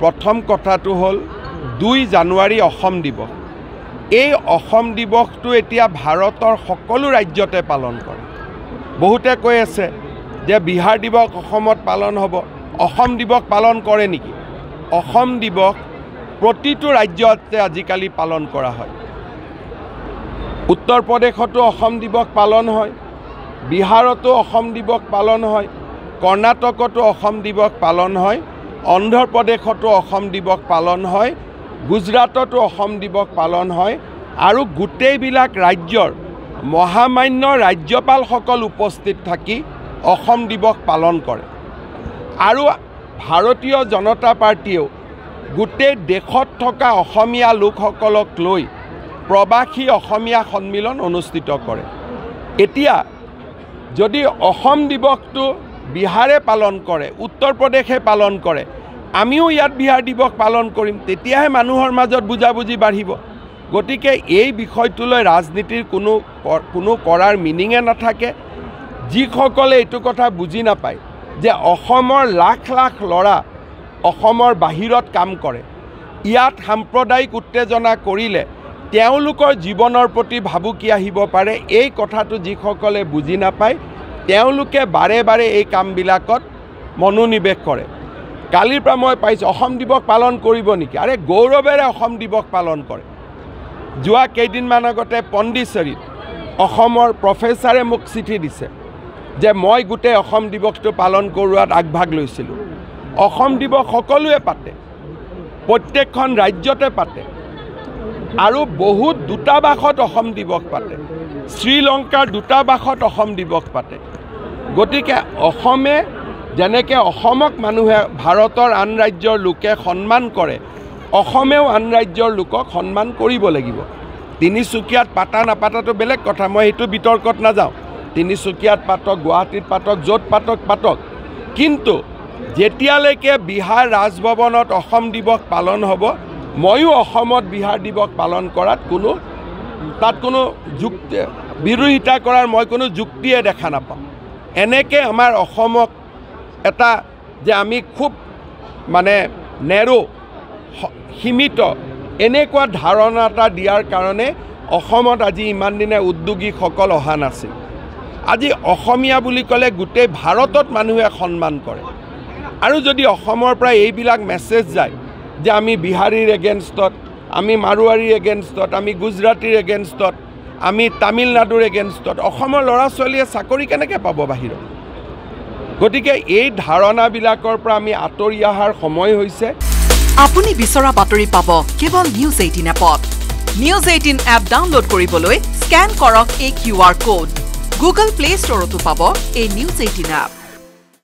প্ৰথম কথাটো হ'ল 2 জানুৱাৰী অসম দিৱস। এই অসম দিৱসটো এতিয়া ভাৰতৰ সকলো ৰাজ্যতে পালন কৰে। বহুতে কৈ আছে যে বিহাৰ দিৱস অসমত পালন হ'ব। অসম দিৱস পালন কৰে নেকি? অসম দিৱস প্ৰতিটো ৰাজ্যতে আজিকালি পালন কৰা হয়। উত্তৰ প্ৰদেশতো অসম দিৱস পালন হয়, বিহাৰতো অসম দিৱস পালন হয়, কৰ্ণাটকতো অসম দিৱস পালন হয়, অন্ধ্ৰ প্ৰদেশতো অসম দিৱস পালন হয়, গুজৰাটতো অসম দিৱস পালন হয় আৰু গোটেইবিলাক ৰাজ্যৰ মহামান্য ৰাজ্যপালসকল উপস্থিত থাকি অসম দিৱস পালন কৰে। আৰু ভাৰতীয় জনতা পাৰ্টীয়েও গোটেই দেশত থকা অসমীয়া লোকসকলক লৈ প্ৰবাসী অসমীয়া সন্মিলন অনুষ্ঠিত কৰে। এতিয়া যদি অসম দিৱসটো বিহাৰে পালন কৰে, উত্তৰ প্ৰদেশে পালন কৰে, আমিও ইয়াত বিহাৰ দিৱস পালন কৰিম, তেতিয়াহে মানুহৰ মাজত বুজাবুজি বাঢ়িব। গতিকে এই বিষয়টোলৈ ৰাজনীতিৰ কোনো কৰাৰ মিনিঙে নাথাকে। যিসকলে এইটো কথা বুজি নাপায় যে অসমৰ লাখ লাখ ল'ৰা অসমৰ বাহিৰত কাম কৰে, ইয়াত সাম্প্ৰদায়িক উত্তেজনা কৰিলে তেওঁলোকৰ জীৱনৰ প্ৰতি ভাবুকি আহিব পাৰে, এই কথাটো যিসকলে বুজি নাপায় তেওঁলোকে বাৰে বাৰে এই কামবিলাকত মনোনিৱেশ কৰে। কালিৰ পৰা মই পাইছোঁ অসম দিৱস পালন কৰিব নেকি? আৰে গৌৰৱেৰে অসম দিৱস পালন কৰে। যোৱা কেইদিনমান আগতে পণ্ডিচেৰীত অসমৰ প্ৰফেচাৰে মোক চিঠি দিছে যে মই গোটেই অসম দিৱসটো পালন কৰোৱাত আগভাগ লৈছিলোঁ। অসম দিৱস সকলোৱে পাতে, প্ৰত্যেকখন ৰাজ্যতে পাতে আৰু বহুত দূতাবাসত অসম দিৱস পাতে, শ্ৰীলংকাৰ দূতাবাসত অসম দিৱস পাতে। গতিকে অসমে যেনেকৈ অসমক মানুহে ভাৰতৰ আন ৰাজ্যৰ লোকে সন্মান কৰে, অসমেও আন ৰাজ্যৰ লোকক সন্মান কৰিব লাগিব। তিনিচুকীয়াত পাতা নাপাতাটো বেলেগ কথা, মই সেইটো বিতৰ্কত নাযাওঁ। তিনিচুকীয়াত পাতক, গুৱাহাটীত পাতক, য'ত পাতক পাতক, কিন্তু যেতিয়ালৈকে বিহাৰ ৰাজভৱনত অসম দিৱস পালন হ'ব, ময়ো অসমত বিহাৰ দিৱস পালন কৰাত তাত কোনো যুক্তি বিৰোধিতা কৰাৰ মই কোনো যুক্তিয়ে দেখা নাপাওঁ। এনেকৈ আমাৰ অসমক এটা যে আমি খুব নেৰো সীমিত এনেকুৱা ধাৰণা এটা দিয়াৰ কাৰণে অসমত আজি ইমান দিনে উদ্যোগীসকল অহা নাছিল। আজি অসমীয়া বুলি ক'লে গোটেই ভাৰতত মানুহে সন্মান কৰে। আৰু যদি অসমৰ পৰা এইবিলাক মেছেজ যায় যে আমি বিহাৰীৰ এগেইনষ্টত, আমি মাৰোৱাৰীৰ এগেইনষ্টত, আমি গুজৰাটীৰ এগেইনষ্টত, আমি তামিলনাডুৰ এগেইনষ্টত, অসমৰ ল'ৰা ছোৱালীয়ে চাকৰি কেনেকৈ পাব বাহিৰত? গতিকে এই ধাৰণাবিলাকৰ পৰা আমি আঁতৰি অহাৰ সময় হৈছে। আপুনি বিচৰা বাতৰি পাব কেৱল নিউজ 18 এপত। নিউজ 18 এপ ডাউনলোড কৰিবলৈ স্কেন কৰক এই QR কোড। গুগল প্লে ষ্টৰতো পাব এই নিউজ 18 এপ।